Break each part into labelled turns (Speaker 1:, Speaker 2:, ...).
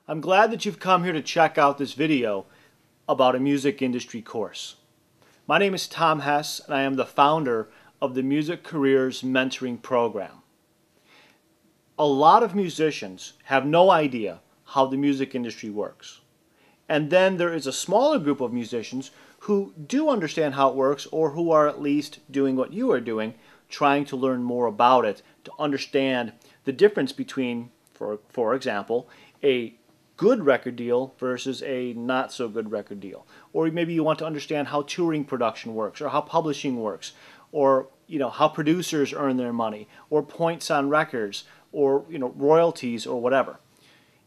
Speaker 1: I'm glad that you've come here to check out this video about a music industry course. My name is Tom Hess and I am the founder of the Music Careers Mentoring Program. A lot of musicians have no idea how the music industry works. And then there is a smaller group of musicians who do understand how it works, or who are at least doing what you are doing, trying to learn more about it, to understand the difference between, for example, a good record deal versus a not so good record deal. Or maybe you want to understand how touring production works, or how publishing works, or how producers earn their money, or points on records, or royalties, or whatever.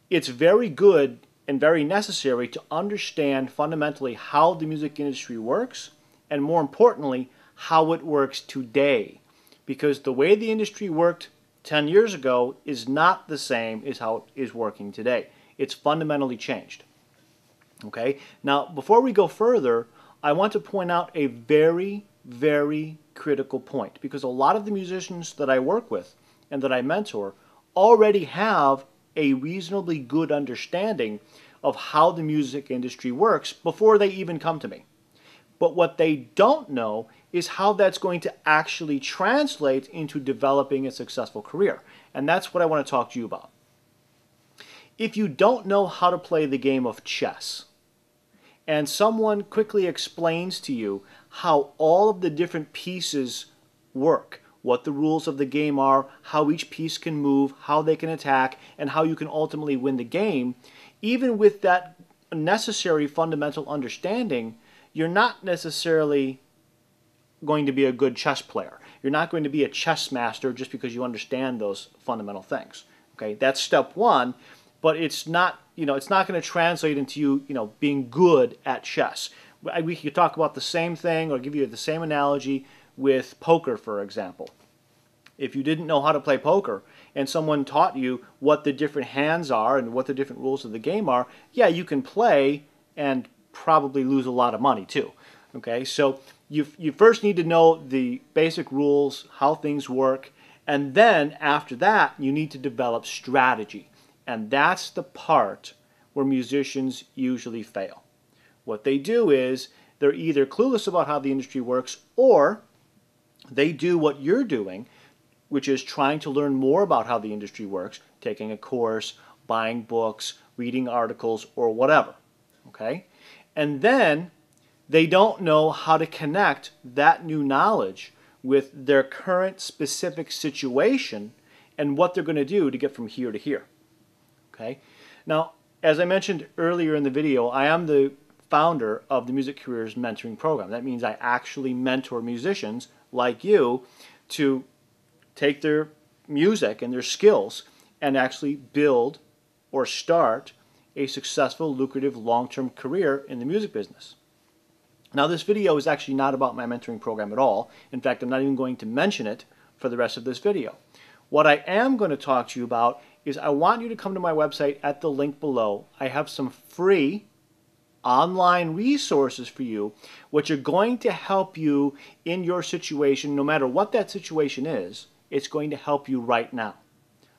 Speaker 1: It's very good and very necessary to understand fundamentally how the music industry works, and more importantly, how it works today. Because the way the industry worked 10 years ago is not the same as how it is working today. It's fundamentally changed. Okay? Now, before we go further, I want to point out a very, very critical point, because a lot of the musicians that I work with and that I mentor already have a reasonably good understanding of how the music industry works before they even come to me. But what they don't know is how that's going to actually translate into developing a successful career. And that's what I want to talk to you about. If you don't know how to play the game of chess, and someone quickly explains to you how all of the different pieces work, what the rules of the game are, how each piece can move, how they can attack, and how you can ultimately win the game, even with that necessary fundamental understanding, you're not necessarily going to be a good chess player. You're not going to be a chess master just because you understand those fundamental things. Okay, that's step one, but it's not, it's not going to translate into you, being good at chess. We could talk about the same thing or give you the same analogy with poker, for example. If you didn't know how to play poker and someone taught you what the different hands are and what the different rules of the game are, yeah, you can play and probably lose a lot of money too. Okay, so you first need to know the basic rules, how things work, and then after that you need to develop strategy. And that's the part where musicians usually fail. What they do is they're either clueless about how the industry works, or they do what you're doing, which is trying to learn more about how the industry works, taking a course, buying books, reading articles, or whatever. Okay? And then they don't know how to connect that new knowledge with their current specific situation and what they're going to do to get from here to here. Okay? Now, as I mentioned earlier in the video, I am the founder of the Music Careers Mentoring Program. That means I actually mentor musicians like you to take their music and their skills and actually build or start a successful, lucrative, long-term career in the music business. Now, this video is actually not about my mentoring program at all. In fact, I'm not even going to mention it for the rest of this video. What I am going to talk to you about is I want you to come to my website at the link below. I have some free online resources for you, which are going to help you in your situation, no matter what that situation is. It's going to help you right now.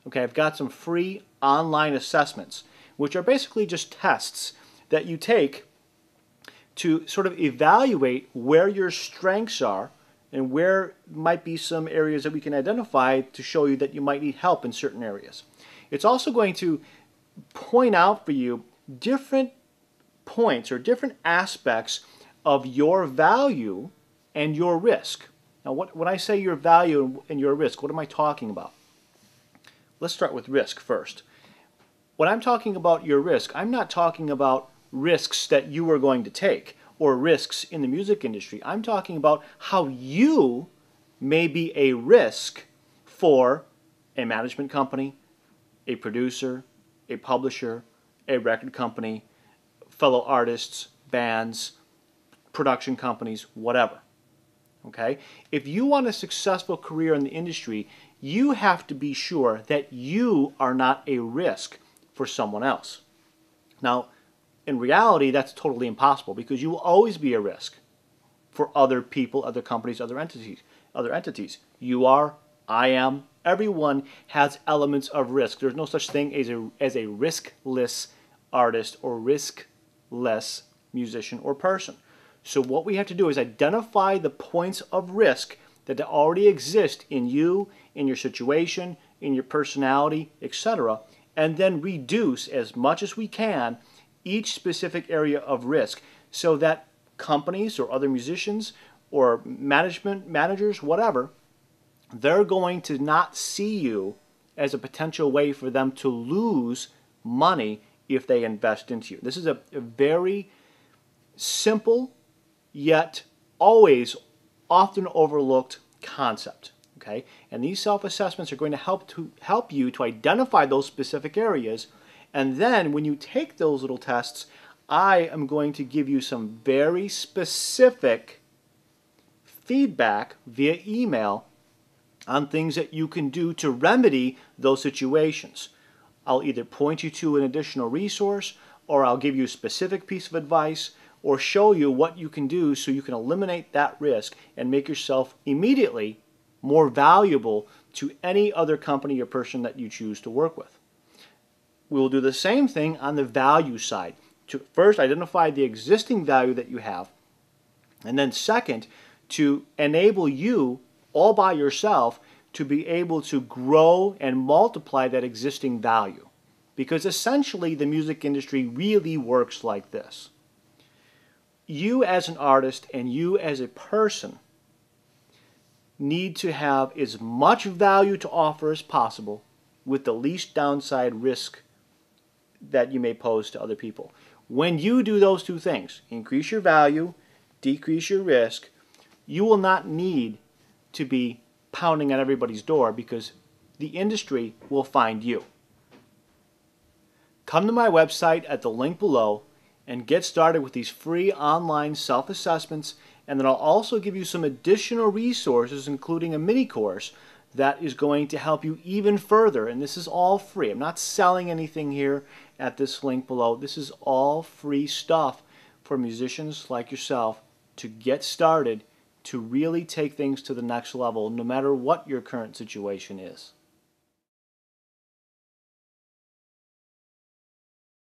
Speaker 1: Okay, I've got some free online assessments, which are basically just tests that you take to sort of evaluate where your strengths are and where might be some areas that we can identify to show you that you might need help in certain areas. It's also going to point out for you different points or different aspects of your value and your risk. Now, when I say your value and your risk, what am I talking about? Let's start with risk first. When I'm talking about your risk, I'm not talking about risks that you are going to take or risks in the music industry. I'm talking about how you may be a risk for a management company, a producer, a publisher, a record company, fellow artists, bands, production companies, whatever. Okay? If you want a successful career in the industry, you have to be sure that you are not a risk for someone else. Now, in reality, that's totally impossible, because you will always be a risk for other people, other companies, other entities. You are, I am, everyone has elements of risk. There's no such thing as a riskless artist or riskless musician or person. So what we have to do is identify the points of risk that already exist in you, in your situation, in your personality, etc., and then reduce as much as we can each specific area of risk so that companies or other musicians or managers, whatever, they're going to not see you as a potential way for them to lose money if they invest into you. This is a very simple yet always often overlooked concept. Okay? And these self-assessments are going to help you to identify those specific areas, and then when you take those little tests, I am going to give you some very specific feedback via email on things that you can do to remedy those situations. I'll either point you to an additional resource, or I'll give you a specific piece of advice, or show you what you can do so you can eliminate that risk and make yourself immediately more valuable to any other company or person that you choose to work with. We will do the same thing on the value side. To first identify the existing value that you have, and then second, to enable you all by yourself to be able to grow and multiply that existing value. Because essentially the music industry really works like this. You as an artist and you as a person need to have as much value to offer as possible with the least downside risk that you may pose to other people. When you do those two things, increase your value, decrease your risk, you will not need to be pounding on everybody's door because the industry will find you. Come to my website at the link below and get started with these free online self-assessments, and then I'll also give you some additional resources, including a mini course that is going to help you even further. And this is all free. I'm not selling anything here at this link below. This is all free stuff for musicians like yourself to get started, to really take things to the next level, no matter what your current situation is.